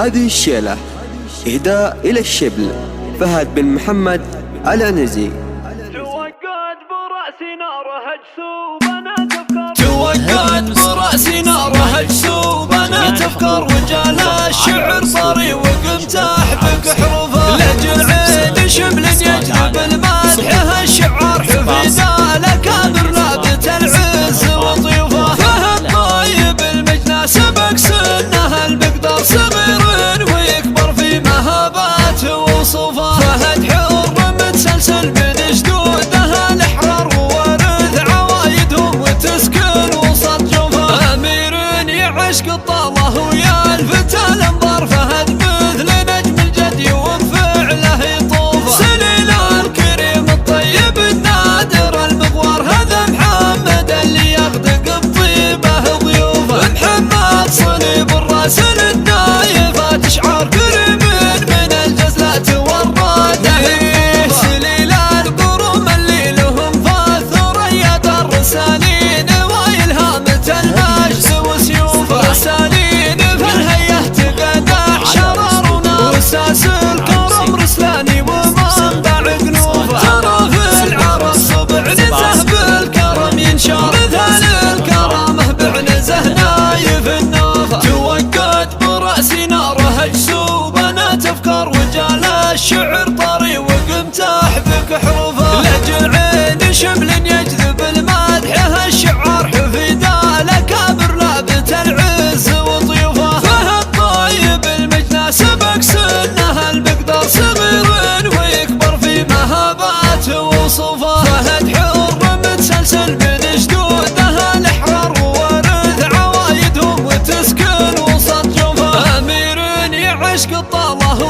هذه الشيلة إهداء إلى الشبل فهد بن محمد العنزي. توقد برأسي نار هجس وبنات أفكار، توقد برأسي نار هجس وبنات أفكار، وجال الشعر صاري وقمت أحبك حروفه، لجل عين شبل يجذب المدح الشعار، حفيدا لكابر نابت العز وطيوفه، فهد طيب المجنى سبق سنه المقدار، صغير ويكبر في مهابات وصوفه، فهد حر متسلسل من جدوده الأحرار، وورث عوايدهم وتسكن وسط جوفه، أمير يعشق الطالة ويا الفتى الأنظار، فهد مثل نجم الجدي وبفعله يطوفه، سليل الكريم الطيب النادر المغوار، هذا محمد اللي يغدق بطيبه ضيوفه، محمد صليب الراسل النايفات اشعار كريم من الجزلات والرادة، سليل القروم اللي لهم فالثريا الرسالين وإلهامة المجد وسيوفه، رسالين في الهيئة تقدح شرارنا، وساس الكرم رسلاني ومنبع قنوفه، ترى في العرب صبع نزه بالكرم ينشر، مثال الكرامة بعنزه نايف النوفه، توقد برأسي نار هجس وبنات أفكار، وجال الشعر طري وقمت أحبك حروفه، لجل عين شبل يجذب المدح الشعار، حفيدا لكابر نابت العز وطيوفه، فهد طيب المجنى سبق سنه المقدار، صغير ويكبر في مهابات وصوفه، فهد حر متسلسل من جدوده الأحرار، وورث عوايدهم وتسكن وسط جوفه، أمير يعشق الطالة